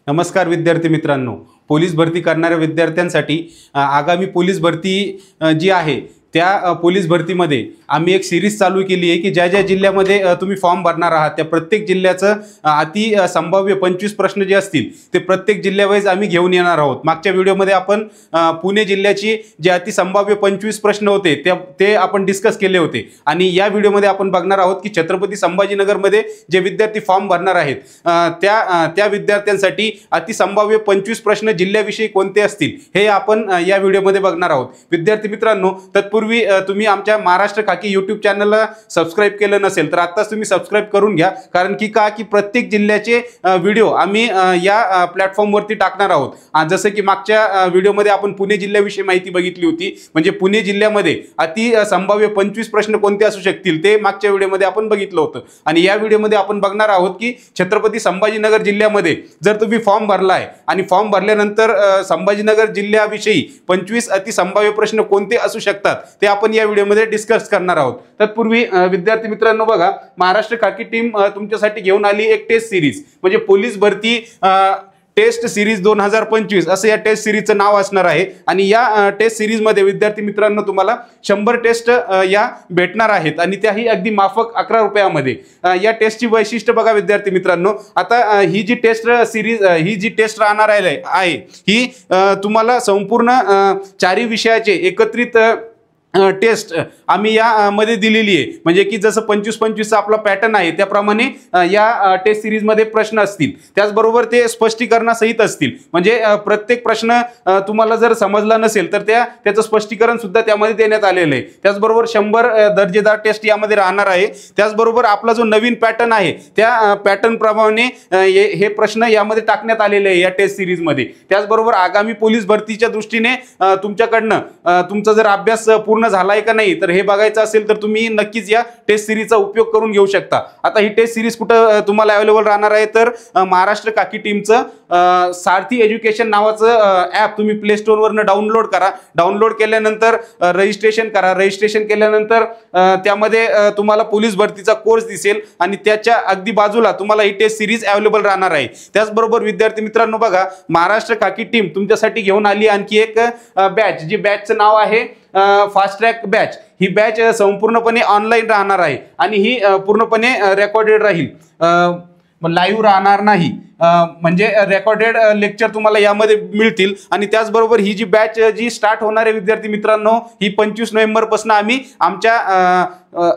नमस्कार विद्यार्थी मित्रांनो, पोलीस भरती करणाऱ्या विद्यार्थ्यांसाठी आगामी पोलीस भरती जी आहे त्या पोलीस भरतीमध्ये आम्ही एक सिरीज चालू केली आहे की ज्या ज्या जिल्ह्यामध्ये तुम्ही फॉर्म भरणार आहात त्या प्रत्येक जिल्ह्याचं अति संभाव्य 25 प्रश्न जे असतील ते प्रत्येक जिल्ह्यावाईज आम्ही घेऊन येणार आहोत। मागच्या व्हिडिओमध्ये आपण पुणे जिल्ह्याची जे अति संभाव्य 25 प्रश्न होते ते आपण डिस्कस केले होते आणि या व्हिडिओमध्ये आपण बघणार आहोत की छत्रपती संभाजीनगरमध्ये जे विद्यार्थी फॉर्म भरणार आहेत त्या विद्यार्थ्यांसाठी अति संभाव्य 25 प्रश्न जिल्ह्याविषयी कोणते असतील हे आपण या व्हिडिओमध्ये बघणार आहोत। विद्यार्थी मित्रांनो, तत्पूर्वी तुम्ही आमच्या महाराष्ट्र खाकी यूट्यूब चॅनलला सबस्क्राइब केलं नसेल तर आत्ताच तुम्ही सबस्क्राइब करून घ्या, कारण की प्रत्येक जिल्ह्याचे व्हिडिओ आम्ही या प्लॅटफॉर्मवरती टाकणार आहोत। जसं की मागच्या व्हिडिओमध्ये आपण पुणे जिल्ह्याविषयी माहिती बघितली होती, म्हणजे पुणे जिल्ह्यामध्ये अति संभाव्य 25 प्रश्न कोणते असू शकतील ते मागच्या व्हिडिओमध्ये आपण बघितलं होतं आणि या व्हिडिओमध्ये आपण बघणार आहोत की छत्रपती संभाजीनगर जिल्ह्यामध्ये जर तुम्ही फॉर्म भरलाय आणि फॉर्म भरल्यानंतर संभाजीनगर जिल्ह्याविषयी 25 अति संभाव्य प्रश्न कोणते असू शकतात ते आपण या व्हिडिओमध्ये डिस्कस करणार आहोत। तत्पूर्वी विद्यार्थी मित्रांनो बघा, महाराष्ट्र खाकी टीम तुमच्यासाठी घेऊन आली एक टेस्ट सिरीज, म्हणजे पोलीस भरती टेस्ट सिरीज 2025 असं या टेस्ट सिरीजचं नाव असणार आहे आणि या टेस्ट सिरीजमध्ये विद्यार्थी मित्रांनो तुम्हाला 100 टेस्ट या भेटणार आहेत आणि त्याही अगदी माफक 11 रुपयामध्ये। या टेस्टची वैशिष्ट्य बघा विद्यार्थी मित्रांनो, आता ही जी टेस्ट सिरीज ही जी टेस्ट राहणार आहे ही तुम्हाला संपूर्ण चारही विषयाचे एकत्रित टेस्ट आम्ही या मध्ये दिलेली आहे, म्हणजे की जसं 25-25 चा आपला पॅटर्न आहे त्याप्रमाणे या टेस्ट सिरीज मध्ये प्रश्न असतील, त्याचबरोबर ते स्पष्टीकरणासहित असतील, म्हणजे प्रत्येक प्रश्न तुम्हाला जर समजला नसेल तर त्याचं स्पष्टीकरण सुद्धा त्यामध्ये देण्यात आलेलं आहे। त्याचबरोबर 100 दर्जेदार टेस्ट यामध्ये राहणार आहे। त्याचबरोबर आपला जो नवीन पॅटर्न आहे त्या पॅटर्न प्रमाणे हे प्रश्न यामध्ये टाकण्यात आलेले आहे या टेस्ट सिरीज मध्ये। त्याचबरोबर आगामी पोलीस भरतीच्या दृष्टीने तुमच्याकडनं तुमचा जर अभ्यास पूर्ण झालाय का नाही तर हे बघायचं असेल तर तुम्ही नक्कीच या टेस्ट सिरीजचा उपयोग करून घेऊ शकता। आता ही टेस्ट सिरीज कुठं तुम्हाला अवेलेबल राहणार आहे तर महाराष्ट्र खाकी टीमचं सारथी एज्युकेशन नावाचं ॲप तुम्ही प्ले स्टोअर वरनं डाउनलोड करा। डाउनलोड केल्यानंतर रजिस्ट्रेशन करा। रजिस्ट्रेशन केल्यानंतर त्यामध्ये तुम्हाला पोलीस भरतीचा कोर्स दिसेल आणि त्याच्या अगदी बाजूला तुम्हाला ही टेस्ट सिरीज अवेलेबल राहणार आहे। त्याचबरोबर विद्यार्थी मित्रांनो बघा, महाराष्ट्र खाकी टीम तुमच्यासाठी घेऊन आली आणखी एक बॅच, जी बॅचचं नाव आहे फास्ट ट्रॅक बॅच। ही बॅच संपूर्णपणे ऑनलाईन राहणार आहे आणि ही पूर्णपणे रेकॉर्डेड राहील, लाईव्ह राहणार नाही, म्हणजे रेकॉर्डेड लेक्चर तुम्हाला यामध्ये मिळतील। आणि त्याचबरोबर ही जी बॅच जी स्टार्ट होणार आहे विद्यार्थी मित्रांनो ही 25 नोव्हेंबर पासून आम्ही आमच्या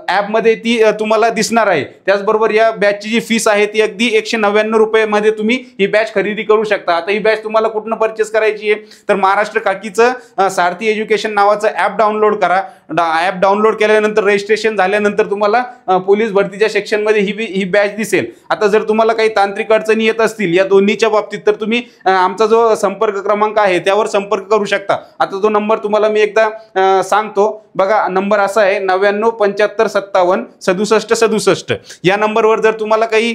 ॲपमध्ये ती तुम्हाला दिसणार आहे। त्याचबरोबर या बॅचची जी फीस आहे ती अगदी 199 रुपयामध्ये तुम्ही ही बॅच खरेदी करू शकता। आता ही बॅच तुम्हाला कुठनं परचेस करायची आहे तर महाराष्ट्र खाकीचं सारथी एज्युकेशन नावाचं ॲप डाउनलोड करा। ॲप डाउनलोड केल्यानंतर रजिस्ट्रेशन झाल्यानंतर तुम्हाला पोलीस भरतीच्या सेक्शनमध्ये ही बॅच दिसेल। आता जर तुम्हाला काही तांत्रिक अडचणी येत असतील या दोन्हीच्या बाबतीत तर तुम्ही आमचा जो संपर्क क्रमांक आहे त्यावर संपर्क करू शकता। आता तो नंबर तुम्हाला मी एकदा सांगतो बघा, नंबर असा आहे 9975576767। या नंबरवर जर तुम्हाला काही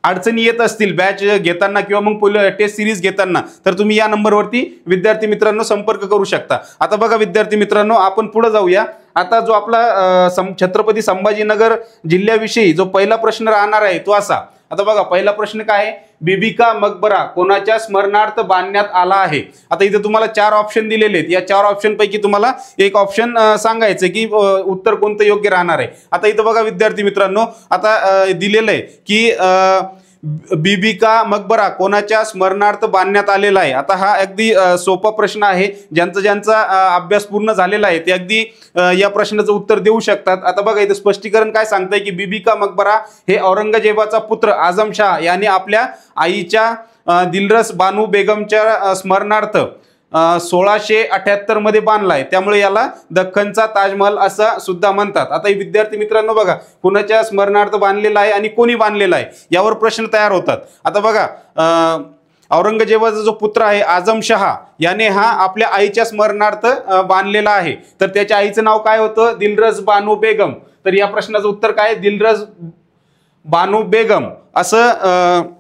अडचणी येत असतील बॅच घेताना किंवा मग टेस्ट सिरीज घेताना तर तुम्ही या नंबरवरती विद्यार्थी मित्रांनो संपर्क करू शकता। आता बघा विद्यार्थी मित्रांनो, आपण पुढे जाऊया। आता जो आपला छत्रपती संभाजीनगर जिल्ह्याविषयी जो पहिला प्रश्न राहणार आहे तो असा, आता बघा पहिला प्रश्न काय आहे, बीबी का मकबरा कोणाच्या स्मरणार्थ बांधण्यात आला आहे। आता इथे तुम्हाला 4 ऑप्शन दिलेले आहेत, या 4 ऑप्शन पैकी तुम्हाला एक ऑप्शन सांगायचं की उत्तर कोणतं योग्य राहणार आहे। आता इथं बघा विद्यार्थी मित्रांनो, आता दिलेलं आहे की बीबी का मकबरा कोणाच्या स्मरणार्थ बांधण्यात आलेला आहे। आता हा अगदी सोपा प्रश्न आहे, ज्यांचा अभ्यास पूर्ण झालेला आहे ते अगदी या प्रश्नाचं उत्तर देऊ शकतात। आता बघा इथं स्पष्टीकरण काय सांगतंय की बीबी का मकबरा हे औरंगजेबाचा पुत्र आझम शाह याने आपल्या आईच्या दिलरस बानू बेगमच्या स्मरणार्थ 1678 मध्ये बांधलाय, त्यामुळे याला दख्खनचा ताजमहल असं सुद्धा म्हणतात। आता विद्यार्थी मित्रांनो बघा, कोणाच्या स्मरणार्थ बांधलेला आहे आणि कोणी बांधलेला आहे यावर प्रश्न तयार होतात। आता बघा, औरंगजेबाचा जो पुत्र आहे आझम शाह याने हा आपल्या आईच्या स्मरणार्थ बांधलेला आहे, तर त्याच्या आईचं नाव काय होतं, दिलरस बानू बेगम। तर या प्रश्नाचं उत्तर काय, दिलरस बानू बेगम असं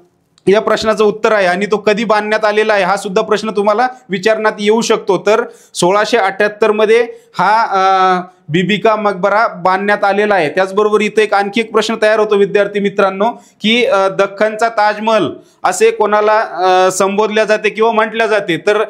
या प्रश्नाचं उत्तर आहे। आणि तो कधी बांधण्यात आलेला आहे हा सुद्धा प्रश्न तुम्हाला विचारण्यात येऊ शकतो। तर 1678 मध्ये हा बीबी का मकबरा बांधण्यात आलेला आहे. त्याचबरोबर इथे आणखी एक प्रश्न तयार होतो विद्यार्थी मित्रांनो, की दख्खनचा ताजमहल असे कोणाला संबोधल्या जाते किंवा म्हटल्या जाते, तर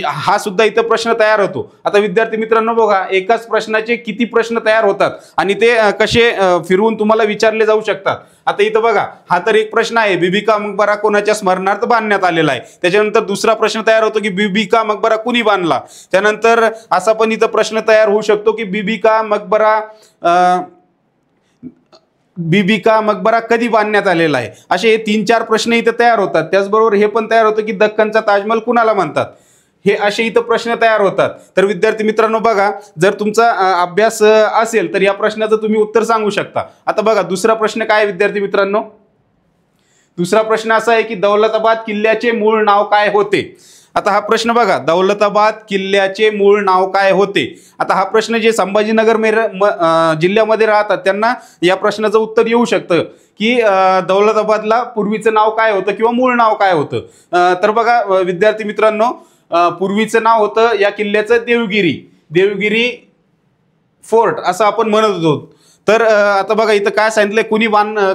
हा सुद्धा इथं प्रश्न तयार होतो. आता विद्यार्थी मित्रांनो बघा, एकाच प्रश्नाचे किती प्रश्न तयार होतात आणि ते कसे फिरवून तुम्हाला विचारले जाऊ शकतात. आता इथं बघा, हा तर एक प्रश्न आहे, बीबी का मकबरा कोणाच्या स्मरणार्थ बांधण्यात आलेला आहे. त्याच्यानंतर दुसरा प्रश्न तयार होतो की बीबी का मकबरा कुणी बांधला. त्यानंतर असा पण इथं प्रश्न तयार होऊ शकतो की बीबी का मकबरा कधी बांधण्यात आलेला आहे. असे 3-4 प्रश्न इथं तयार होतात. त्याचबरोबर हे पण तयार होतं की दख्खनचा ताजमहल कुणाला म्हणतात, हे असे इथं प्रश्न तयार होतात. तर विद्यार्थी मित्रांनो बघा, जर तुमचा अभ्यास असेल तर या प्रश्नाचं तुम्ही उत्तर सांगू शकता. आता बघा, दुसरा प्रश्न काय आहे विद्यार्थी मित्रांनो, दुसरा प्रश्न असा आहे की दौलताबाद किल्ल्याचे मूळ नाव काय होते. आता हा प्रश्न बघा, दौलताबाद किल्ल्याचे मूळ नाव काय होते. आता हा प्रश्न जे संभाजीनगर जिल्ह्यामध्ये राहतात त्यांना या प्रश्नाचं उत्तर येऊ शकतं की दौलताबादला पूर्वीचं नाव काय होतं किंवा मूळ नाव काय होतं. तर बघा विद्यार्थी मित्रांनो, पूर्वीचं नाव होतं या किल्ल्याचं देवगिरी फोर्ट असं आपण म्हणत होतो. तर आता बघा इथं काय सांगितलंय,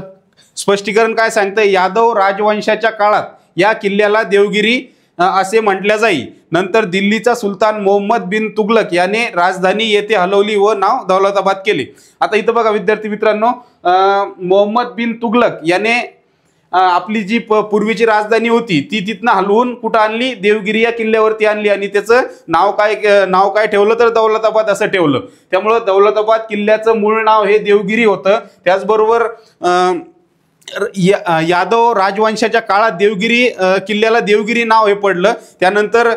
स्पष्टीकरण काय सांगतंय, यादव राजवंशाच्या काळात या किल्ल्याला देवगिरी असे म्हटल्या जाई. नंतर दिल्लीचा सुलतान मोहम्मद बिन तुगलक याने राजधानी येथे हलवली व नाव दौलताबाद केले. आता इथं बघा विद्यार्थी मित्रांनो, मोहम्मद बिन तुगलक याने आपली जी पूर्वीची राजधानी होती ती तिथनं हलवून कुठं आणली, देवगिरी या किल्ल्यावरती आणली आणि त्याचं नाव काय ठेवलं तर दौलताबाद असं ठेवलं. त्यामुळं दौलताबाद किल्ल्याचं मूळ नाव हे देवगिरी होतं. त्याचबरोबर यादव राजवंशाच्या काळात किल्ल्याला देवगिरी नाव हे पडलं. त्यानंतर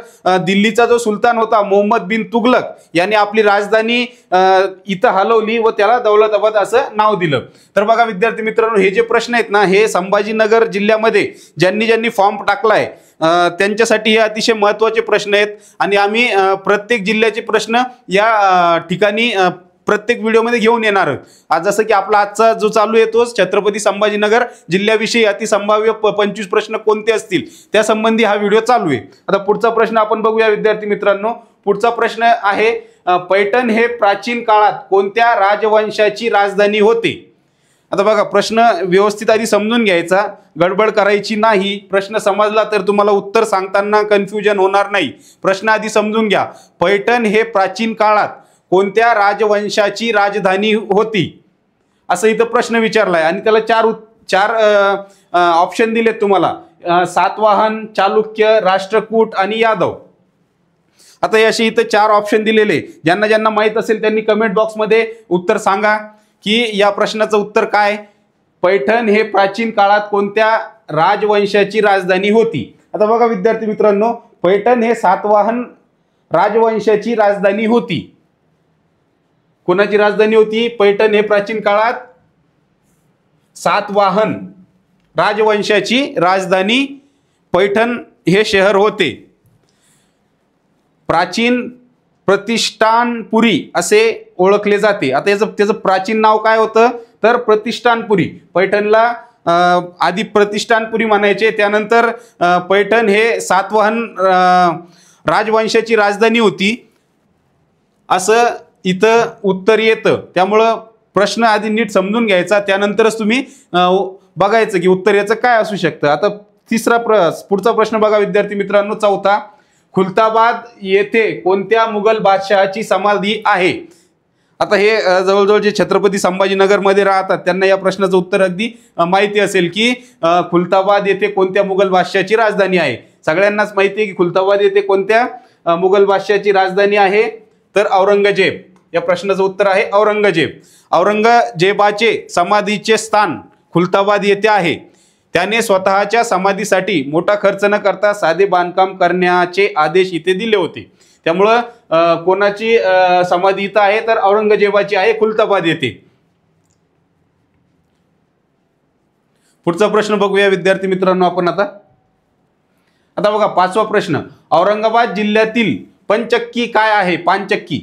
दिल्लीचा जो सुलतान होता मोहम्मद बिन तुगलक याने आपली राजधानी इथं हलवली व त्याला दौलताबाद असं नाव दिलं. तर बघा विद्यार्थी मित्रांनो, हे जे प्रश्न आहेत ना, हे संभाजीनगर जिल्ह्यामध्ये ज्यांनी फॉर्म टाकलाय त्यांच्यासाठी हे अतिशय महत्त्वाचे प्रश्न आहेत आणि आम्ही प्रत्येक जिल्ह्याचे प्रश्न या ठिकाणी प्रत्येक व्हिडिओमध्ये घेऊन येणार आहोत. आज जसं की आपला आजचा जो चालू आहे तोच छत्रपती संभाजीनगर जिल्ह्याविषयी अतिसंभाव्य 25 प्रश्न कोणते असतील त्या संबंधी हा व्हिडिओ चालू आहे. आता पुढचा प्रश्न आपण बघूया विद्यार्थी मित्रांनो. पुढचा प्रश्न आहे, पैठण हे प्राचीन काळात कोणत्या राजवंशाची राजधानी होते. आता बघा, प्रश्न व्यवस्थित आधी समजून घ्यायचा, गडबड करायची नाही. प्रश्न समजला तर तुम्हाला उत्तर सांगताना कन्फ्युजन होणार नाही. प्रश्न आधी समजून घ्या. पैठण हे प्राचीन काळात कोणत्या राजवंशाची राजधानी होती असं इथं प्रश्न विचारलाय आणि त्याला चार ऑप्शन दिलेत तुम्हाला, सातवाहन, चालुक्य, राष्ट्रकूट आणि यादव. आता याशी इथं 4 ऑप्शन दिलेले. ज्यांना माहित असेल त्यांनी कमेंट बॉक्समध्ये उत्तर सांगा की या प्रश्नाचं उत्तर काय. पैठण हे प्राचीन काळात कोणत्या राजवंशाची राजधानी होती. आता बघा विद्यार्थी मित्रांनो, पैठण हे सातवाहन राजवंशाची राजधानी होती. कोणाची राजधानी होती. पैठण हे प्राचीन काळात सातवाहन राजवंशाची राजधानी पैठण हे शहर होते. प्राचीन प्रतिष्ठानपुरी असे ओळखले जाते. आता त्याचं प्राचीन नाव काय होतं तर प्रतिष्ठानपुरी. पैठणला आधी प्रतिष्ठानपुरी म्हणायचे, त्यानंतर पैठण हे सातवाहन राजवंशाची राजधानी होती असं इथं उत्तर येतं. त्यामुळं प्रश्न आधी नीट समजून घ्यायचा, त्यानंतरच तुम्ही बघायचं की उत्तर याचं काय असू शकतं. आता पुढचा प्रश्न बघा विद्यार्थी मित्रांनो, चौथा. खुलताबाद येथे कोणत्या मुघल बादशहाची समाधी आहे. आता हे जवळजवळ जे छत्रपती संभाजीनगरमध्ये राहतात त्यांना या प्रश्नाचं उत्तर अगदी माहिती असेल की खुलताबाद येथे कोणत्या मुघल बादशहाची राजधानी आहे. सगळ्यांनाच माहिती आहे की खुलताबाद येथे कोणत्या मुघल बादशहाची राजधानी आहे तर औरंगजेब. या प्रश्नाचं उत्तर आहे औरंगजेब. औरंगजेबाचे समाधीचे स्थान खुलताबाद येथे आहे. त्याने स्वतःच्या समाधीसाठी मोठा खर्च न करता साधे बांधकाम करण्याचे आदेश इथे दिले होते. त्यामुळं कोणाची समाधी इथं आहे तर औरंगजेबाची आहे खुलताबाद येथे. पुढचा प्रश्न बघूया विद्यार्थी मित्रांनो आपण आता बघा 5वा प्रश्न. औरंगाबाद जिल्ह्यातील पंचक्की काय आहे. पानचक्की,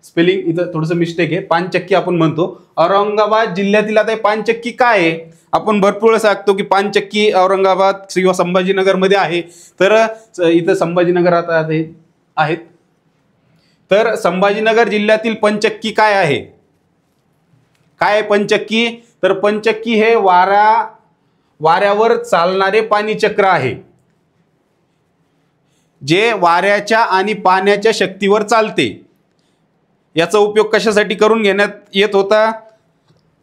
स्पेलिंग इथं थोडंसं मिस्टेक आहे, पानचक्की आपण म्हणतो. औरंगाबाद जिल्ह्यातील आता पानचक्की काय आहे. आपण भरपूर सांगतो की पानचक्की औरंगाबाद किंवा संभाजीनगरमध्ये आहे. तर इथं संभाजीनगर आता आहेत. तर संभाजीनगर जिल्ह्यातील पंचक्की काय आहे? काय आहे पंचक्की? तर पंचक्की हे वाऱ्यावर चालणारे पाणी चक्र आहे, जे वाऱ्याच्या आणि पाण्याच्या शक्तीवर चालते. याचा उपयोग कशासाठी करून घेण्यात येत होता?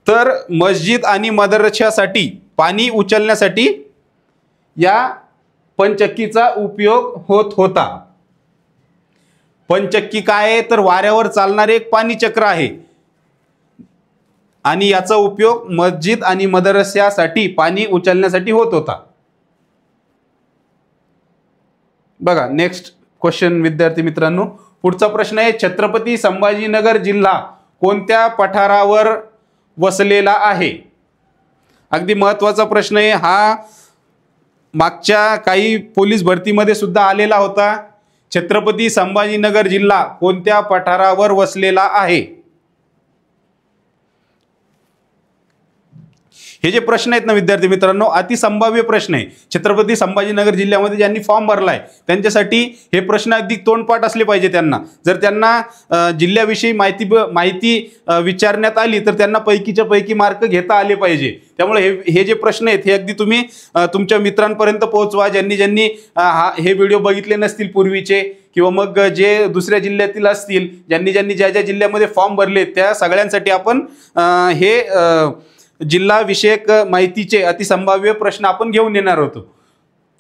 तर मस्जिद आणि मदरशासाठी पाणी उचलण्यासाठी या पंचक्कीचा उपयोग होत होता. पंचक्की काय आहे? तर वाऱ्यावर चालणारे एक पाणी चक्र आहे आणि याचा उपयोग मस्जिद आणि मदरशासाठी पाणी उचलण्यासाठी होत होता. बघा नेक्स्ट क्वेश्चन विद्यार्थी मित्रांनो, पुढचा प्रश्न आहे, छत्रपती संभाजीनगर जिल्हा कोणत्या पठारावर वसलेला आहे? अगदी महत्त्वाचा प्रश्न आहे हा. मागच्या काही पोलीस भरतीमध्ये सुद्धा आलेला होता. छत्रपती संभाजीनगर जिल्हा कोणत्या पठारावर वसलेला आहे? हे जे प्रश्न आहेत ना विद्यार्थी मित्रांनो, अतिसंभाव्य प्रश्न आहे. छत्रपती संभाजीनगर जिल्ह्यामध्ये ज्यांनी फॉर्म भरलाय त्यांच्यासाठी हे प्रश्न अगदी तोंडपाठ असले पाहिजे. त्यांना जर त्यांना जिल्ह्याविषयी माहिती विचारण्यात आली तर त्यांना पैकीच्या पैकी मार्क घेता आले पाहिजे. त्यामुळे हे जे प्रश्न आहेत हे अगदी तुम्ही तुमच्या मित्रांपर्यंत पोहोचवा, ज्यांनी हे व्हिडिओ बघितले नसतील पूर्वीचे, किंवा मग जे दुसऱ्या जिल्ह्यातील असतील, ज्यांनी ज्या जिल्ह्यामध्ये फॉर्म भरले त्या सगळ्यांसाठी आपण हे जिल्हा विषयक माहितीचे अतिसंभाव्य प्रश्न आपण घेऊन येणार होतो.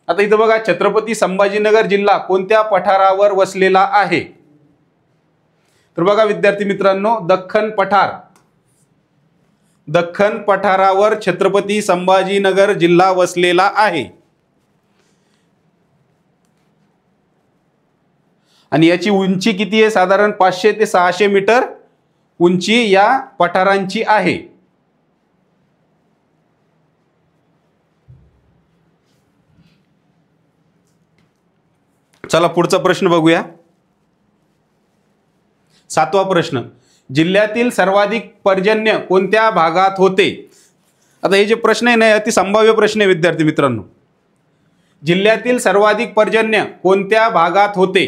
आता इथं बघा, छत्रपती संभाजीनगर जिल्हा कोणत्या पठारावर वसलेला आहे? तर बघा विद्यार्थी मित्रांनो, दख्खन पठारावर छत्रपती संभाजीनगर जिल्हा वसलेला आहे. आणि याची उंची किती आहे? साधारण 500 ते 600 मीटर उंची या पठारांची आहे. चला पुढचा प्रश्न बघूया. 7वा प्रश्न, जिल्ह्यातील सर्वाधिक पर्जन्य कोणत्या भागात होते? आता हे जे प्रश्न आहे ना, अति संभाव्य प्रश्न आहे विद्यार्थी मित्रांनो. जिल्ह्यातील सर्वाधिक पर्जन्य कोणत्या भागात होते?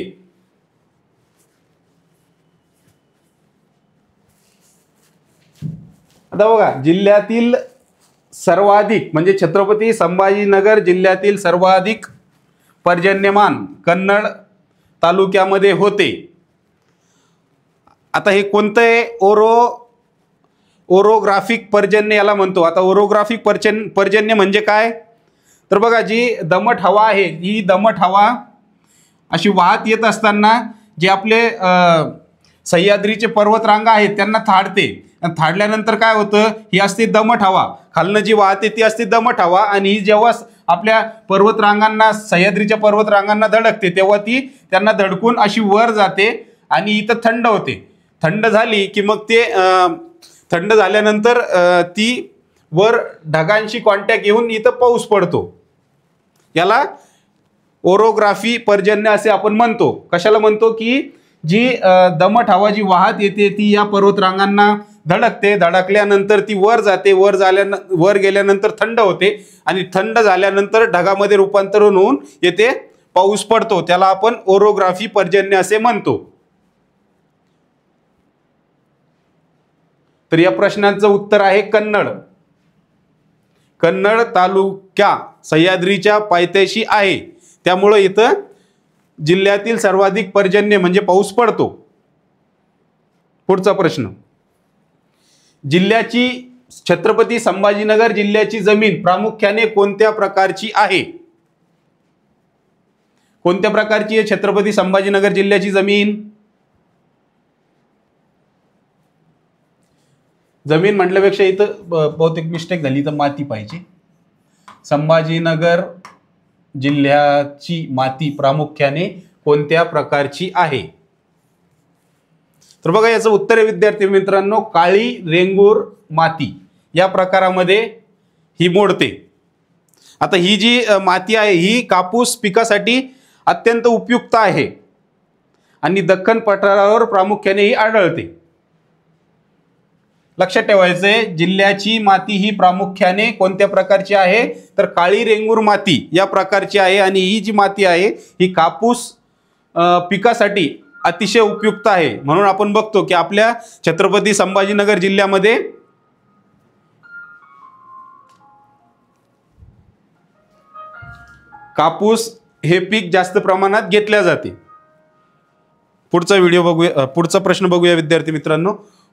आता बघा, जिल्ह्यातील सर्वाधिक म्हणजे छत्रपती संभाजीनगर जिल्ह्यातील सर्वाधिक पर्जन्यमान कन्नड तालुक्यामध्ये होते. आता हे कोणतं आहे? ओरोग्राफिक पर्जन्य याला म्हणतो. आता ओरोग्राफिक पर्जन्य म्हणजे काय? तर बघा, जी दमट हवा आहे, ही दमट हवा अशी वाहत येत असताना जे आपले सह्याद्रीचे पर्वतरांगा आहेत त्यांना थाडते. थाडल्यानंतर काय होतं? ही असते दमट हवा, खालनं जी वाहते ती असते दमट हवा, आणि ही जेव्हा आपल्या पर्वतरांगांना, सह्याद्रीच्या पर्वतरांगांना धडकते तेव्हा ती त्यांना धडकून अशी वर जाते आणि इथं थंड होते. थंड झाली की मग ते थंड झाल्यानंतर ती वर ढगांशी कॉन्टॅक्ट येऊन इथं पाऊस पडतो. याला ओरोग्राफी पर्जन्य असे आपण म्हणतो. कशाला म्हणतो? की जी दमट हवा जी वाहत येते ती या पर्वतरांगांना धडकते, धडकल्यानंतर ती वर जाते, वर गेल्यानंतर थंड होते आणि थंड झाल्यानंतर ढगामध्ये रूपांतरण होऊन येथे पाऊस पडतो. त्याला आपण ओरोग्राफी पर्जन्य असे म्हणतो. तर या प्रश्नाचं उत्तर आहे कन्नड. कन्नड तालुका सह्याद्रीच्या पायथ्याशी आहे, त्यामुळे इथं जिल्ह्यातील सर्वाधिक पर्जन्य म्हणजे पाऊस पडतो. पुढचा प्रश्न, जिल्ह्याची छत्रपती संभाजीनगर जिल्ह्याची जमीन प्रामुख्याने कोणत्या प्रकारची आहे? कोणत्या प्रकारची आहे छत्रपती संभाजीनगर जिल्ह्याची जमीन? जमीन म्हटल्यापेक्षा इथं बहुतेक मिस्टेक झाली, तर माती पाहिजे. संभाजीनगर जिल्ह्याची माती प्रामुख्याने कोणत्या प्रकारची आहे? तर बघा, याचं उत्तर आहे विद्यार्थी मित्रांनो, काळी रेंगूर माती या प्रकारामध्ये ही मोडते. आता ही जी माती आहे ही कापूस पिकासाठी अत्यंत उपयुक्त आहे आणि दख्खन पठारावर प्रामुख्याने ही आढळते. लक्षात ठेवायचंय, जिल्ह्याची माती ही प्रामुख्याने कोणत्या प्रकारची आहे? तर काळी रेंगूर माती या प्रकारची आहे आणि ही जी माती आहे ही कापूस पिकासाठी अतिशय उपयुक्त आहे. म्हणून आपण बघतो की आपल्या छत्रपती संभाजीनगर जिल्ह्यामध्ये कापूस हे पीक जास्त प्रमाणात घेतल्या जाते. पुढचा प्रश्न बघूया विद्यार्थी मित्रांनो.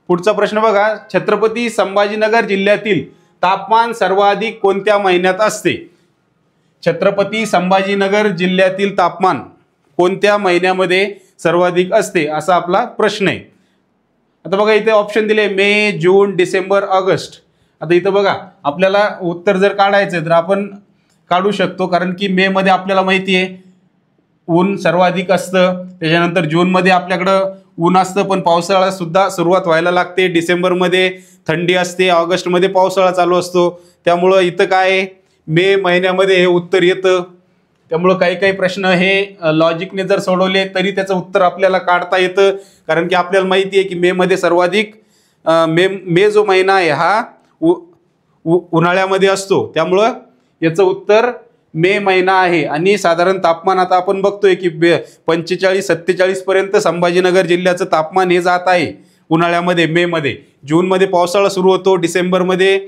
पुढचा प्रश्न बघा, छत्रपती संभाजीनगर जिल्ह्यातील तापमान सर्वाधिक कोणत्या महिन्यात असते? छत्रपती संभाजीनगर जिल्ह्यातील तापमान कोणत्या महिन्यामध्ये सर्वाधिक असते असा आपला प्रश्न आहे. आता बघा इथे ऑप्शन दिले मे, जून, डिसेंबर, ऑगस्ट. आता इथं बघा आपल्याला उत्तर जर काढायचं तर आपण काढू शकतो, कारण की मे मध्ये आपल्याला माहिती आहे ऊन सर्वाधिक असतं. त्याच्यानंतर जूनमध्ये आपल्याकडं ऊन असतं पण पावसाळा सुद्धा सुरुवात व्हायला लागते. डिसेंबरमध्ये थंडी असते, ऑगस्टमध्ये पावसाळा चालू असतो. त्यामुळं इथं काय मे महिन्यामध्ये हे उत्तर येतं. त्यामुळं काही काही प्रश्न हे लॉजिकने जर सोडवले तरी त्याचं उत्तर आपल्याला काढता येतं, कारण की आपल्याला माहिती आहे की मे मध्ये सर्वाधिक मे जो महिना आहे हा उन्हाळ्यामध्ये असतो. त्यामुळं याचं उत्तर मे महिना आहे. आणि साधारण तापमान आता आपण बघतोय की 45-47 पर्यंत संभाजीनगर जिल्ह्याचं तापमान हे जात आहे उन्हाळ्यामध्ये. मे मध्ये, जूनमध्ये पावसाळा सुरू होतो, डिसेंबरमध्ये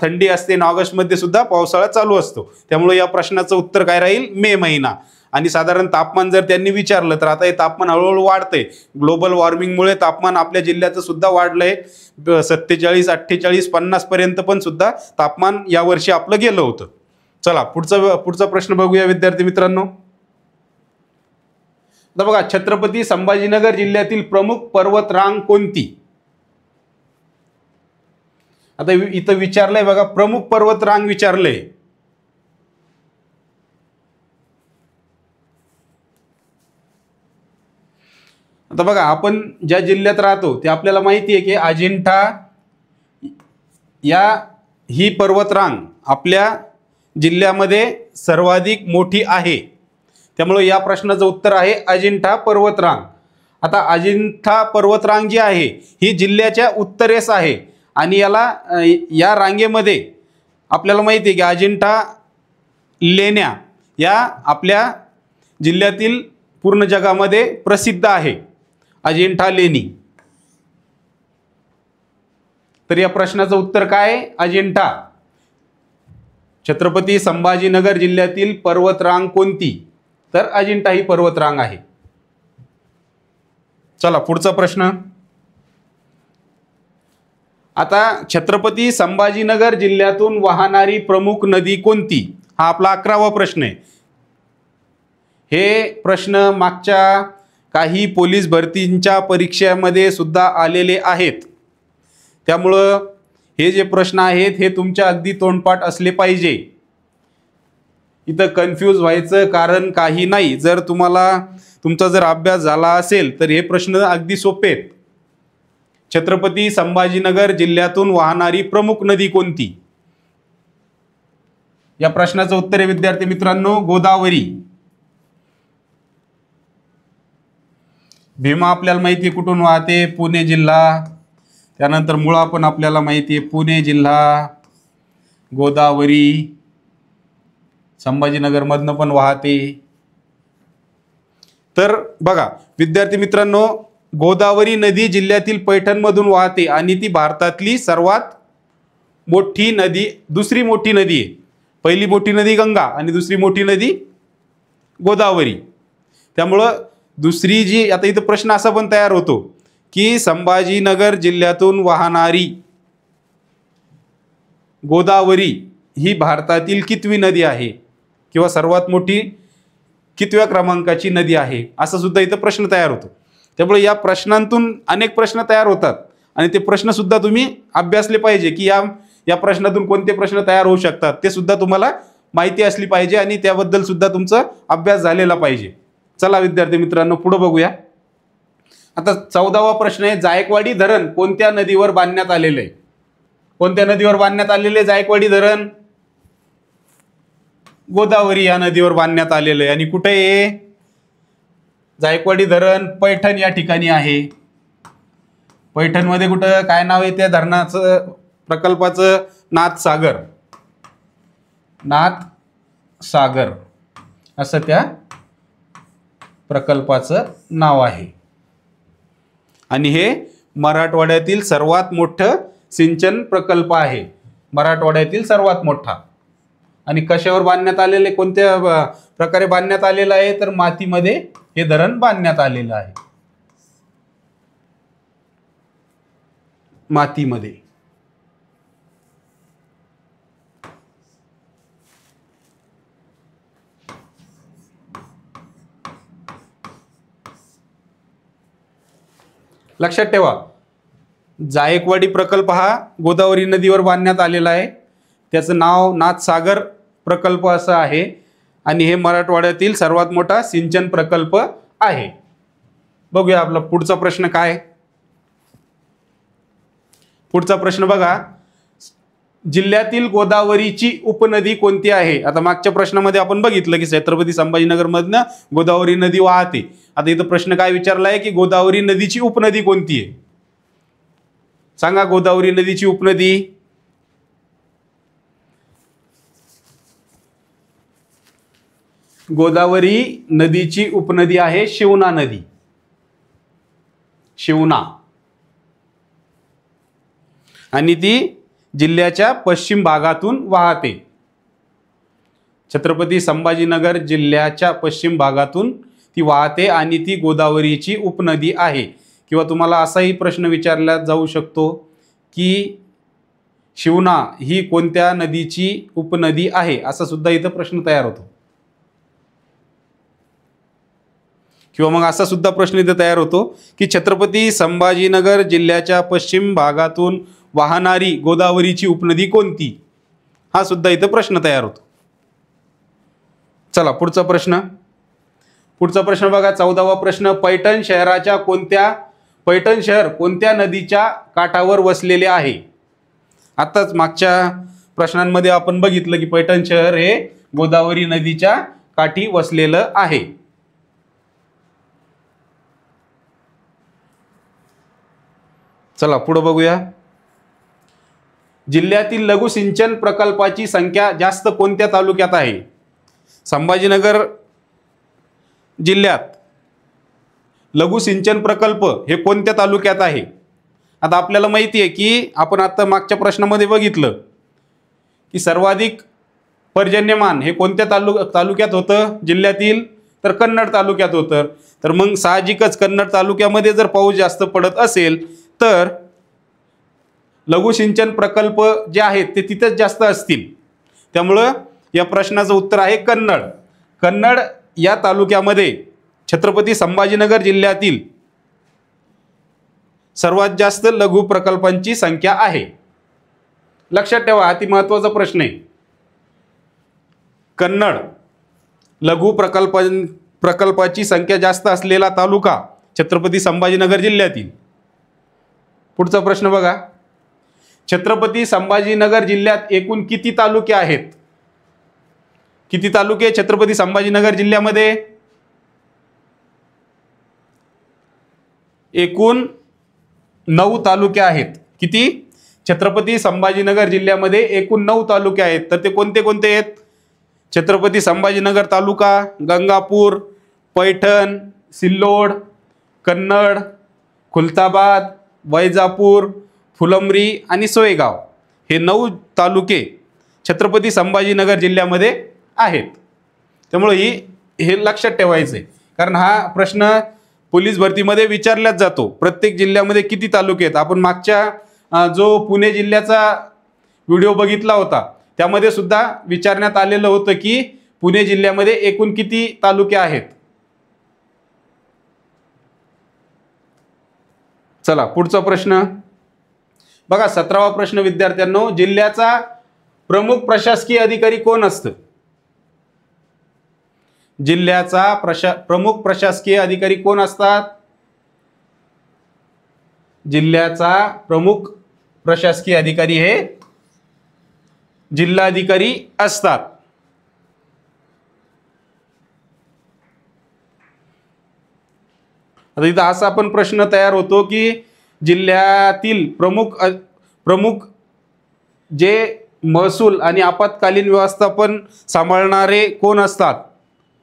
थंडी असते आणि ऑगस्टमध्ये सुद्धा पावसाळा चालू असतो. त्यामुळे या प्रश्नाचं उत्तर काय राहील? मे महिना. आणि साधारण तापमान जर त्यांनी विचारलं तर आता हे तापमान हळूहळू वाढतंय. ग्लोबल वॉर्मिंगमुळे तापमान आपल्या जिल्ह्याचं सुद्धा वाढलंय. 47, 48, 50 पर्यंत पण सुद्धा तापमान यावर्षी आपलं गेलं होतं. चला पुढचा प्रश्न बघूया विद्यार्थी मित्रांनो. आता बघा, छत्रपती संभाजीनगर जिल्ह्यातील प्रमुख पर्वत रांग कोणती? आता इथं विचारलंय बघा, प्रमुख पर्वत रांग विचारलंय. आता बघा आपण ज्या जिल्ह्यात राहतो ते आपल्याला माहिती आहे की अजिंठा ही पर्वतरांग आपल्या जिल्ह्यामध्ये सर्वाधिक मोठी आहे. त्यामुळे या प्रश्नाचं उत्तर आहे अजिंठा पर्वतरांग. आता अजिंठा पर्वतरांग जी आहे ही जिल्ह्याच्या उत्तरेस आहे आणि या रांगेमध्ये आपल्याला माहिती आहे की अजिंठा लेण्या या आपल्या जिल्ह्यातील पूर्ण जगामध्ये प्रसिद्ध आहे, अजिंठा लेणी. तर या प्रश्नाचं उत्तर काय? अजिंठा. छत्रपती संभाजीनगर जिल्ह्यातील पर्वतरांग कोणती? तर अजिंठा ही पर्वतरांग आहे. चला पुढचा प्रश्न. आता छत्रपती संभाजीनगर जिल्ह्यातून वाहणारी प्रमुख नदी कोणती? हा आपला 11वा प्रश्न आहे. हे प्रश्न मागच्या काही पोलीस भरतींच्या परीक्षेमध्ये सुद्धा आलेले आहेत. त्यामुळं हे जे प्रश्न आहेत हे तुमच्या अगदी तोंडपाठ असले पाहिजे. इथं कन्फ्यूज व्हायचं कारण काही नाही. जर तुमचा जर अभ्यास झाला असेल तर हे प्रश्न अगदी सोपे आहेत. छत्रपती संभाजीनगर जिल्ह्यातून वाहणारी प्रमुख नदी कोणती? या प्रश्नाचं उत्तर आहे विद्यार्थी मित्रांनो गोदावरी. भीमा आपल्याला माहिती आहे कुठून वाहते? पुणे जिल्हा. त्यानंतर मुळा पण आपल्याला माहिती आहे पुणे जिल्हा. गोदावरी संभाजीनगर मधनं पण वाहते. तर बघा विद्यार्थी मित्रांनो, गोदावरी नदी जिल्ह्यातील पैठणमधून वाहते आणि ती भारतातली सर्वात मोठी नदी, दुसरी मोठी नदी आहे. पहिली मोठी नदी गंगा आणि दुसरी मोठी नदी गोदावरी. त्यामुळं दुसरी जी, आता इथं प्रश्न असा पण तयार होतो की संभाजीनगर जिल्ह्यातून वाहणारी गोदावरी ही भारतातील कितवी नदी आहे किंवा सर्वात मोठी कितव्या क्रमांकाची नदी आहे, असा सुद्धा इथं प्रश्न तयार होतो. त्यामुळे या प्रश्नांतून अनेक प्रश्न तयार होतात आणि ते प्रश्न सुद्धा तुम्ही अभ्यासले पाहिजे की या प्रश्नातून कोणते प्रश्न तयार होऊ शकतात ते सुद्धा तुम्हाला माहिती असली पाहिजे आणि त्याबद्दल सुद्धा तुमचा अभ्यास झालेला पाहिजे. चला विद्यार्थी मित्रांनो पुढे बघूया. आता 14वा प्रश्न आहे, जायकवाडी धरण कोणत्या नदीवर बांधण्यात आलेले आहे? कोणत्या नदीवर बांधण्यात आलेले जायकवाडी धरण? गोदावरी या नदीवर बांधण्यात आलेलं आहे. आणि कुठे आहे जायकवाडी धरण? पैठण या ठिकाणी आहे. पैठणमध्ये कुठं, काय नाव आहे त्या धरणाचं, प्रकल्पाचं? नाथसागर. नाथसागर असं त्या प्रकल्पाचं नाव आहे. आणि हे मराठवाड्यातील सर्वात मोठं सिंचन प्रकल्प आहे, मराठवाड्यातील सर्वात मोठा. आणि कशावर बांधण्यात आलेले, कोणत्या प्रकारे बांधण्यात आलेलं आहे, तर मातीमध्ये हे धरण बांधण्यात आलेलं आहे, मातीमध्ये. लक्षात ठेवा, जायकवाडी प्रकल्प हा गोदावरी नदीवर बांधण्यात आलेला आहे. त्याचं नाव नाथसागर प्रकल्प असं आहे आणि हे मराठवाड्यातील सर्वात मोठा सिंचन प्रकल्प आहे. बघूया आपला पुढचा प्रश्न काय. पुढचा प्रश्न बघा, जिल्ह्यातील गोदावरीची उपनदी कोणती आहे. आता मागच्या प्रश्नामध्ये आपण बघितलं की छत्रपती संभाजीनगर मधनं गोदावरी नदी वाहते. आता इथं प्रश्न काय विचारलाय की गोदावरी नदीची उपनदी कोणती आहे. सांगा गोदावरी नदीची उपनदी. गोदावरी नदीची उपनदी आहे शिवना नदी, शिवना. आणि ती जिल्ह्याच्या पश्चिम भागातून वाहते. छत्रपती संभाजीनगर जिल्ह्याच्या पश्चिम भागातून ती वाहते आणि ती गोदावरीची उपनदी आहे. किंवा तुम्हाला असाही प्रश्न विचारला जाऊ शकतो की शिवना ही कोणत्या नदीची उपनदी आहे, असा सुद्धा इथं प्रश्न तयार होतो. किंवा मग असा सुद्धा प्रश्न इथं तयार होतो की छत्रपती संभाजीनगर जिल्ह्याच्या पश्चिम भागातून वाहणारी गोदावरीची उपनदी कोणती, हा सुद्धा इथं प्रश्न तयार होतो. चला पुढचा प्रश्न. पुढचा प्रश्न बघा, 14वा प्रश्न. पैठण शहर कोणत्या नदीच्या काठावर वसलेले आहे. आताच मागच्या प्रश्नांमध्ये आपण बघितलं की पैठण शहर हे गोदावरी नदीच्या काठी वसलेलं आहे. चला पुढे बघूया. जिल्ह्यातील लघु सिंचन प्रकल्पाची संख्या जास्त कोणत्या तालुक्यात आहे. संभाजीनगर जिल्ह्यात लघु सिंचन प्रकल्प हे कोणत्या तालुक्यात आहे. आता आपल्याला माहिती आहे की आपण आता मागच्या प्रश्नामध्ये बघितलं की सर्वाधिक पर्जन्यमान हे कोणत्या तालुक्यात होतं जिल्ह्यातील, तर कन्नड तालुक्यात होतं. तर मग साहजिकच कन्नड तालुक्यामध्ये जर पाऊस जास्त पडत असेल तर लघु सिंचन प्रकल्प जे आहेत ते तिथेच जास्त असतील. त्यामुळं या प्रश्नाचं उत्तर आहे कन्नड. कन्नड या तालुक्यामध्ये छत्रपती संभाजीनगर जिल्ह्यातील सर्वात जास्त लघु प्रकल्पांची संख्या आहे. लक्षात ठेवा, अति महत्त्वाचा प्रश्न आहे. कन्नड लघु प्रकल्पाची संख्या जास्त असलेला तालुका छत्रपती संभाजीनगर जिल्ह्यातील. पुढचा प्रश्न बघा, छत्रपती संभाजीनगर जिल्ह्यात एकूण किती तालुके आहेत. किती तालुके छत्रपती संभाजीनगर जिल्ह्यामध्ये. एकूण 9 तालुके आहेत. किती. छत्रपती संभाजीनगर जिल्ह्यामध्ये एकूण 9 तालुके आहेत. तर ते कोणते कोणते आहेत. छत्रपती संभाजीनगर तालुका, गंगापूर, पैठण, सिल्लोड, कन्नड, खुलताबाद, वैजापूर, फुलंब्री आणि सोयगाव हे 9 तालुके छत्रपती संभाजीनगर जिल्ह्यामध्ये आहेत. त्यामुळे हे लक्षात ठेवायचं आहे, कारण हा प्रश्न पोलीस भरतीमध्ये विचारलाच जातो. प्रत्येक जिल्ह्यामध्ये किती तालुके आहेत. आपण मागच्या जो पुणे जिल्ह्याचा व्हिडिओ बघितला होता त्यामध्ये सुद्धा विचारण्यात आलेलं होतं की पुणे जिल्ह्यामध्ये एकूण किती तालुके आहेत. चला पुढचा प्रश्न बघा, 17वा प्रश्न विद्यार्थ्यांनो. जिल्ह्याचा प्रमुख प्रशासकीय अधिकारी कोण असतं. जिल्ह्याचा प्रमुख प्रशासकीय अधिकारी कोण असतात. जिल्ह्याचा प्रमुख प्रशासकीय अधिकारी हे जिल्हाधिकारी असतात. आता इथं असा पण प्रश्न तयार होतो की जिल्ह्यातील प्रमुख जे महसूल आणि आपत्कालीन व्यवस्थापन सांभाळणारे कोण असतात,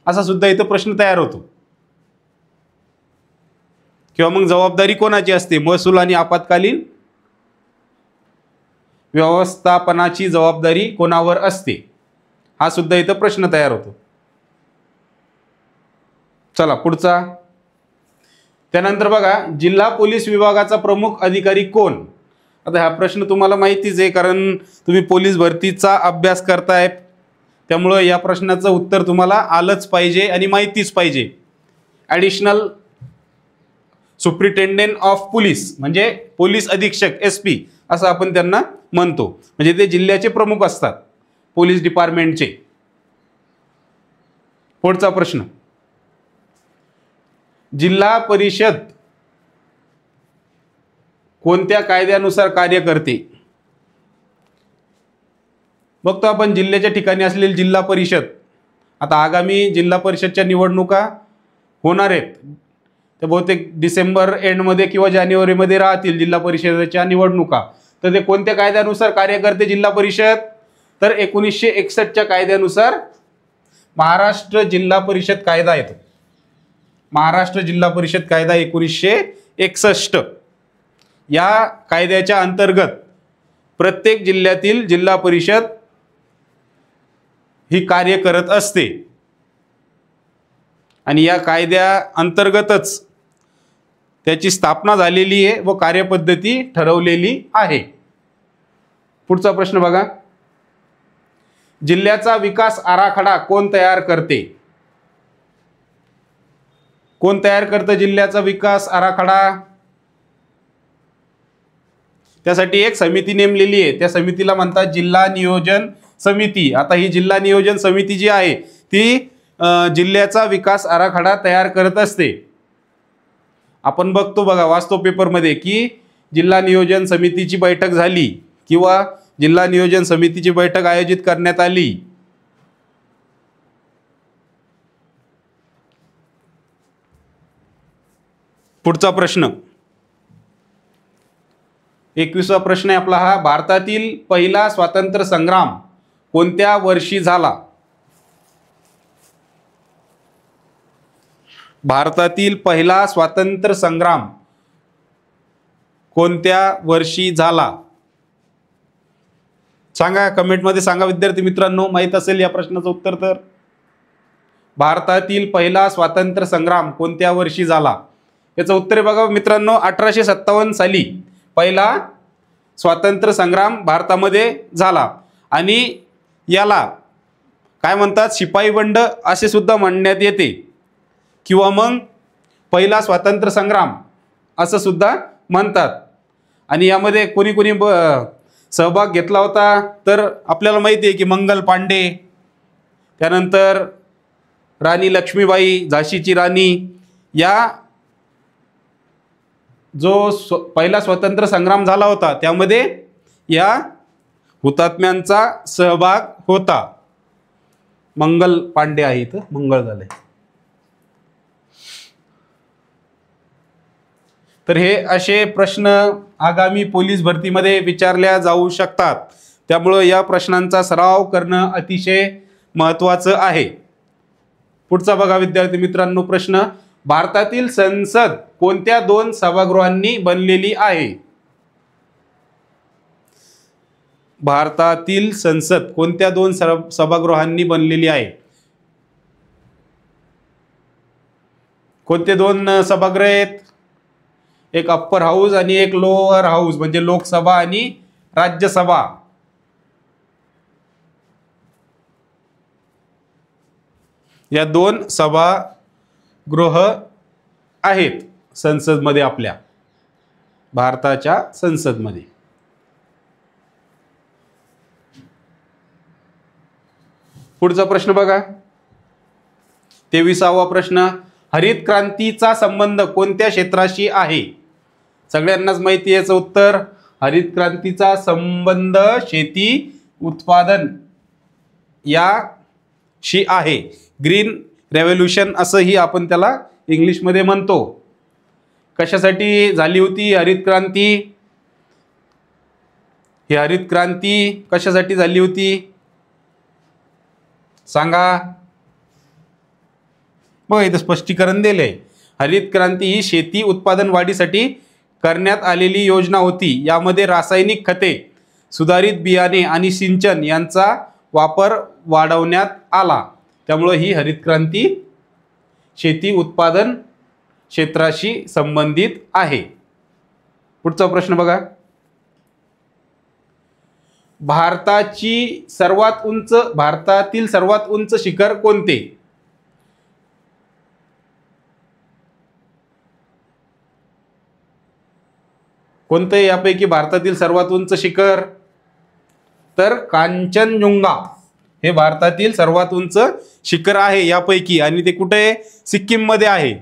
असा सुद्धा इथं प्रश्न तयार होतो. किंवा मग जबाबदारी कोणाची असते? महसूल आणि आपत्कालीन व्यवस्थापनाची जबाबदारी कोणावर असते? हा सुद्धा इथं प्रश्न तयार होतो. चला पुढचा. त्यानंतर बघा, जिल्हा पोलीस विभागाचा प्रमुख अधिकारी कोण? आता हा प्रश्न तुम्हाला माहितीच आहे, कारण तुम्ही पोलीस भरतीचा अभ्यास करताय, त्यामुळं या प्रश्नाचं उत्तर तुम्हाला आलंच पाहिजे आणि माहितीच पाहिजे. ॲडिशनल सुप्रिटेंडेंट ऑफ पोलीस म्हणजे पोलीस अधीक्षक, SP असं आपण त्यांना म्हणतो. म्हणजे ते जिल्ह्याचे प्रमुख असतात पोलीस डिपार्टमेंटचे. पुढचा प्रश्न. जिल्हा परिषद कोणत्या कायद्यानुसार कार्य करते? बघतो आपण जिल्ह्याच्या ठिकाणी असलेली जिल्हा परिषद. आता आगामी जिल्हा परिषदच्या निवडणुका होणार आहेत, ते बहुतेक डिसेंबर एंडमध्ये किंवा जानेवारीमध्ये राहतील जिल्हा परिषदेच्या निवडणुका. तर ते कोणत्या कायद्यानुसार कार्य करते जिल्हा परिषद? तर 1961च्या कायद्यानुसार महाराष्ट्र जिल्हा परिषद कायदा येतो. महाराष्ट्र जिल्हा परिषद कायदा 1961. या कायद्याच्या अंतर्गत प्रत्येक जिल्ह्यातील जिल्हा परिषद ही कार्य करत असते आणि या कायद्या अंतर्गतच त्याची स्थापना झालेली आहे व कार्यपद्धती ठरवलेली आहे. पुढचा प्रश्न बघा. जिल्ह्याचा विकास आराखडा कोण तयार करते? कोण तयार करतं जिल्ह्याचा विकास आराखडा? त्यासाठी एक समिती नेमलेली आहे, त्या समितीला म्हणतात जिल्हा नियोजन समिती. आता ही जिल्हा नियोजन समिती जी आहे ती जिल्ह्याचा विकास आराखडा तयार करत असते. आपण बघतो बघा, वाचतो पेपरमध्ये की जिल्हा नियोजन समितीची बैठक झाली किंवा जिल्हा नियोजन समितीची बैठक आयोजित करण्यात आली. पुढचा प्रश्न 21वा प्रश्न आहे आपला हा. भारतातील पहिला स्वातंत्र्य संग्राम कोणत्या वर्षी झाला? भारतातील पहिला स्वातंत्र्य संग्राम कोणत्या वर्षी झाला? सांगा, कमेंटमध्ये सांगा विद्यार्थी मित्रांनो, माहित असेल या प्रश्नाचं उत्तर तर. भारतातील पहिला स्वातंत्र्य संग्राम कोणत्या वर्षी झाला? याचं उत्तर आहे बघा मित्रांनो, 1857 साली पहिला स्वातंत्र्य संग्राम भारतामध्ये झाला. आणि याला काय म्हणतात? शिपाई बंड असे सुद्धा म्हणण्यात येते किंवा मग पहिला स्वातंत्र्य संग्राम असं सुद्धा म्हणतात. आणि यामध्ये कोणी कोणी सहभाग घेतला होता तर आपल्याला माहिती आहे की मंगल पांडे, त्यानंतर राणी लक्ष्मीबाई, झाशीची राणी. या जो पहिला स्वातंत्र्य संग्राम झाला होता त्यामध्ये या हुतात्म्यांचा सहभाग होता. मंगल पांडे आहे इथं, मंगळ झालंय. तर हे असे प्रश्न आगामी पोलीस भरतीमध्ये विचारल्या जाऊ शकतात, त्यामुळं या प्रश्नांचा सराव करणं अतिशय महत्त्वाचं आहे. पुढचा बघा विद्यार्थी मित्रांनो प्रश्न. भारतातील संसद कोणत्या 2 सभागृहांनी बनलेली आहे? भारतातील संसद कोणत्या 2 सभागृहांनी बनलेली आहे? कोणते 2 सभागृह आहेत? एक अप्पर हाऊस आणि एक लोअर हाऊस, म्हणजे लोकसभा आणि राज्यसभा. या 2 सभागृह आहेत संसदमध्ये, आपल्या भारताच्या संसदमध्ये. पुढचा प्रश्न बघा 23वा प्रश्न. हरित क्रांतीचा संबंध कोणत्या क्षेत्राशी आहे? सगळ्यांनाच माहिती आहे याचं उत्तर. हरित क्रांतीचा संबंध शेती उत्पादन याशी आहे. ग्रीन रेव्होल्यूशन असंही आपण त्याला इंग्लिशमध्ये म्हणतो. कशासाठी झाली होती हरित क्रांती? ही हरित क्रांती कशासाठी झाली होती सांगा. बघा इथं स्पष्टीकरण दिलंय. हरित क्रांती ही शेती उत्पादन वाढीसाठी करण्यात आलेली योजना होती. यामध्ये रासायनिक खते, सुधारित बियाणे आणि सिंचन यांचा वापर वाढवण्यात आला. त्यामुळे ही हरित क्रांती शेती उत्पादन क्षेत्राशी संबंधित आहे. पुढचा प्रश्न बघा. भारतातील सर्वात उंच शिखर कोणते? कोणते यापैकी भारतातील सर्वात उंच शिखर? तर कांचनजुंगा हे भारतातील सर्वात उंच शिखर आहे यापैकी, आणि ते कुठे आहे? सिक्कीम मध्ये आहे.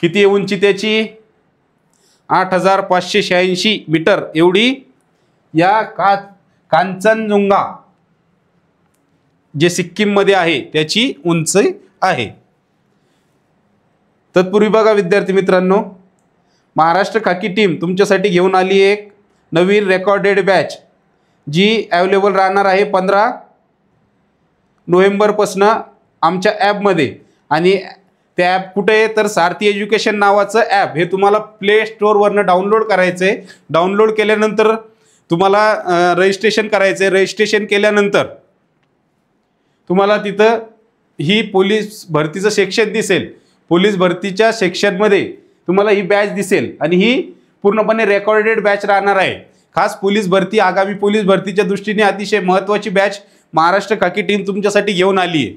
किती आहे उंची त्याची? 8586 मीटर एवढी या कांचनजुंगा जे सिक्कीम मध्ये आहे त्याची उंची आहे. तत्पूर्वी बघा विद्यार्थी मित्रांनो, महाराष्ट्र खाकी टीम तुमच्यासाठी घेऊन आली एक नवीन रेकॉर्डेड बॅच जी अवेलेबल राहणार आहे 15 नोव्हेंबरपासून आमच्या ॲपमध्ये. आणि त्या ॲप कुठे आहे? तर सारथी एज्युकेशन नावाचं ॲप हे तुम्हाला प्ले स्टोअरवरनं डाउनलोड करायचं आहे. डाउनलोड केल्यानंतर तुम्हाला रजिस्ट्रेशन करायचं आहे. रजिस्ट्रेशन केल्यानंतर तुम्हाला तिथं ही पोलीस भरतीचं सेक्शन दिसेल. पोलीस भरतीच्या सेक्शनमध्ये तुम्हाला ही बॅच दिसेल आणि ही पूर्णपणे रेकॉर्डेड बॅच राहणार आहे. खास पोलीस भरती, आगामी पोलीस भरतीच्या दृष्टीने अतिशय महत्त्वाची बॅच महाराष्ट्र खाकी टीम तुमच्यासाठी घेऊन आली आहे.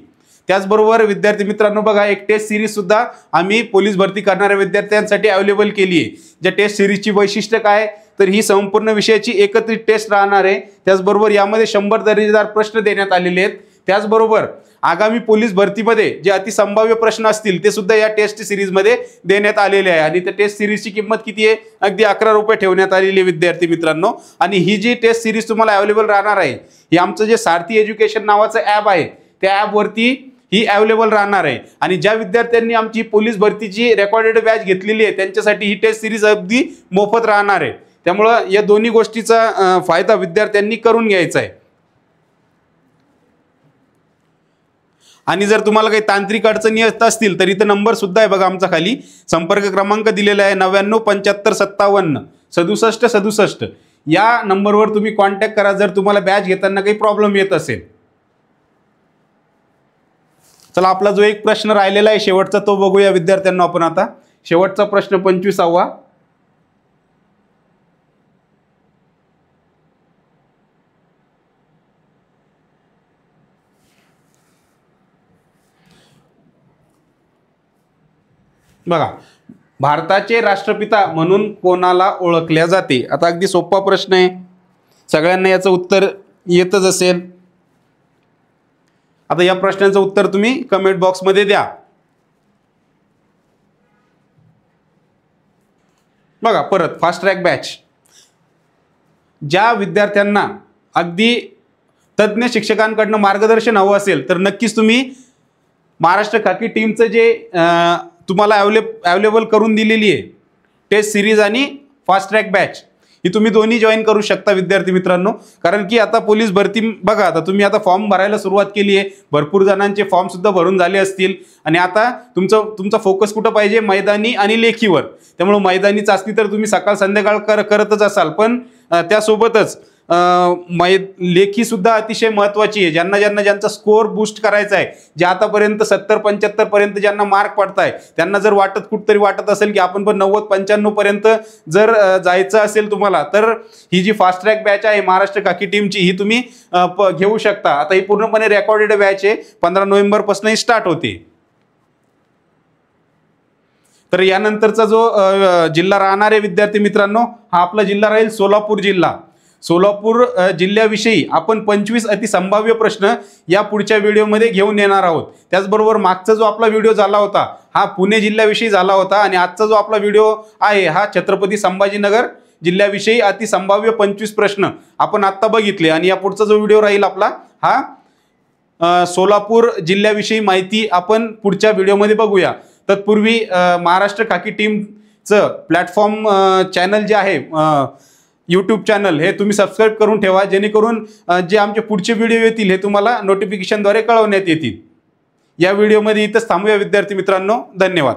त्याचबरोबर विद्यार्थी मित्रांनो बघा, एक टेस्ट सिरीज सुद्धा आम्ही पोलीस भरती करणाऱ्या विद्यार्थ्यांसाठी अवेलेबल केली आहे. ज्या टेस्ट सिरीजची वैशिष्ट्य काय? तर ही संपूर्ण विषयाची एकत्रित टेस्ट राहणार आहे. त्याचबरोबर यामध्ये 100 दर्जेदार प्रश्न देण्यात आलेले आहेत. त्याचबरोबर आगामी पोलीस भरतीमध्ये जे अतिसंभाव्य प्रश्न असतील ते सुद्धा या टेस्ट सिरीजमध्ये देण्यात आलेले आहे. आणि त्या टेस्ट सिरीजची किंमत किती आहे? अगदी 11 रुपये ठेवण्यात आलेली आहे विद्यार्थी मित्रांनो. आणि ही जी टेस्ट सिरीज तुम्हाला अवेलेबल राहणार आहे ही आमचं जे सारथी एज्युकेशन नावाचं ॲप आहे त्या ॲपवरती ही अवेलेबल राहणार आहे. आणि ज्या विद्यार्थ्यांनी आमची पोलीस भरतीची रेकॉर्डेड बॅच घेतलेली आहे त्यांच्यासाठी ही टेस्ट सिरीज अगदी मोफत राहणार आहे. त्यामुळं या दोन्ही गोष्टीचा फायदा विद्यार्थ्यांनी करून घ्यायचा आहे. आणि जर तुम्हाला काही तांत्रिक अडचणी येत असतील तर इथं नंबर सुद्धा आहे बघा आमचा खाली. संपर्क क्रमांक दिलेला आहे 99 75 57 67 67. या नंबरवर तुम्ही कॉन्टॅक्ट करा जर तुम्हाला बॅच घेताना काही प्रॉब्लेम येत असेल. चला, आपला जो एक प्रश्न राहिलेला आहे शेवटचा तो बघूया विद्यार्थ्यांना आपण आता. शेवटचा प्रश्न 25वा. बघा, भारताचे राष्ट्रपिता म्हणून कोणाला ओळखल्या जाते? आता अगदी सोपा प्रश्न आहे, सगळ्यांना याचं उत्तर येतच असेल. आता या प्रश्नाचं उत्तर तुम्ही कमेंट बॉक्समध्ये द्या. बघा, परत फास्ट ट्रॅक बॅच ज्या विद्यार्थ्यांना अगदी तज्ज्ञ शिक्षकांकडनं मार्गदर्शन हवं असेल तर नक्कीच तुम्ही महाराष्ट्र खाकी टीमचं जे तुम्हाला अवेलेबल करून दिलेली आहे टेस्ट सिरीज आणि फास्ट ट्रॅक बॅच ही तुम्ही दोन्ही जॉईन करू शकता विद्यार्थी मित्रांनो. कारण की आता पोलीस भरती बघा, आता तुम्ही आता फॉर्म भरायला सुरुवात केली आहे. भरपूर जणांचे फॉर्म सुद्धा भरून झाले असतील आणि आता तुमचा फोकस कुठं पाहिजे? मैदानी आणि लेखीवर. त्यामुळे मैदानी चाचणी तर तुम्ही सकाळ संध्याकाळ करतच असाल, पण त्यासोबतच लेखी सुद्धा अतिशय महत्त्वाची आहे. ज्यांचा स्कोअर बूस्ट करायचा आहे, जे आतापर्यंत 70-75 पर्यंत ज्यांना मार्क पडताय त्यांना जर कुठतरी वाटत असेल की आपण पण 90-95 पर्यंत जर जायचं असेल तुम्हाला, तर ही जी फास्ट ट्रॅक बॅच आहे महाराष्ट्र खाकी टीमची ही तुम्ही घेऊ शकता. आता ही पूर्णपणे रेकॉर्डेड बॅच आहे. 15 नोव्हेंबरपासून ही स्टार्ट होते. तर यानंतरचा जो जिल्हा राहणार आहे विद्यार्थी मित्रांनो, हा आपला जिल्हा राहील सोलापूर जिल्हा. सोलापूर जिल्ह्याविषयी आपण 25 अतिसंभाव्य प्रश्न या पुढच्या व्हिडिओमध्ये घेऊन येणार आहोत. त्याचबरोबर मागचा जो आपला व्हिडिओ झाला होता हा पुणे जिल्ह्याविषयी झाला होता आणि आजचा जो आपला व्हिडिओ आहे हा छत्रपती संभाजीनगर जिल्ह्याविषयी अतिसंभाव्य 25 प्रश्न आपण आत्ता बघितले. आणि या पुढचा जो व्हिडिओ राहील आपला हा सोलापूर जिल्ह्याविषयी माहिती आपण पुढच्या व्हिडिओमध्ये बघूया. तत्पूर्वी महाराष्ट्र खाकी टीमचं प्लॅटफॉर्म चॅनल जे आहे यूट्यूब चॅनल हे तुम्ही सबस्क्राईब करून ठेवा, जेणेकरून जे आमचे पुढचे व्हिडिओ येतील हे तुम्हाला नोटिफिकेशनद्वारे कळवण्यात येतील. या व्हिडिओमध्ये इथंच थांबूया विद्यार्थी मित्रांनो. धन्यवाद.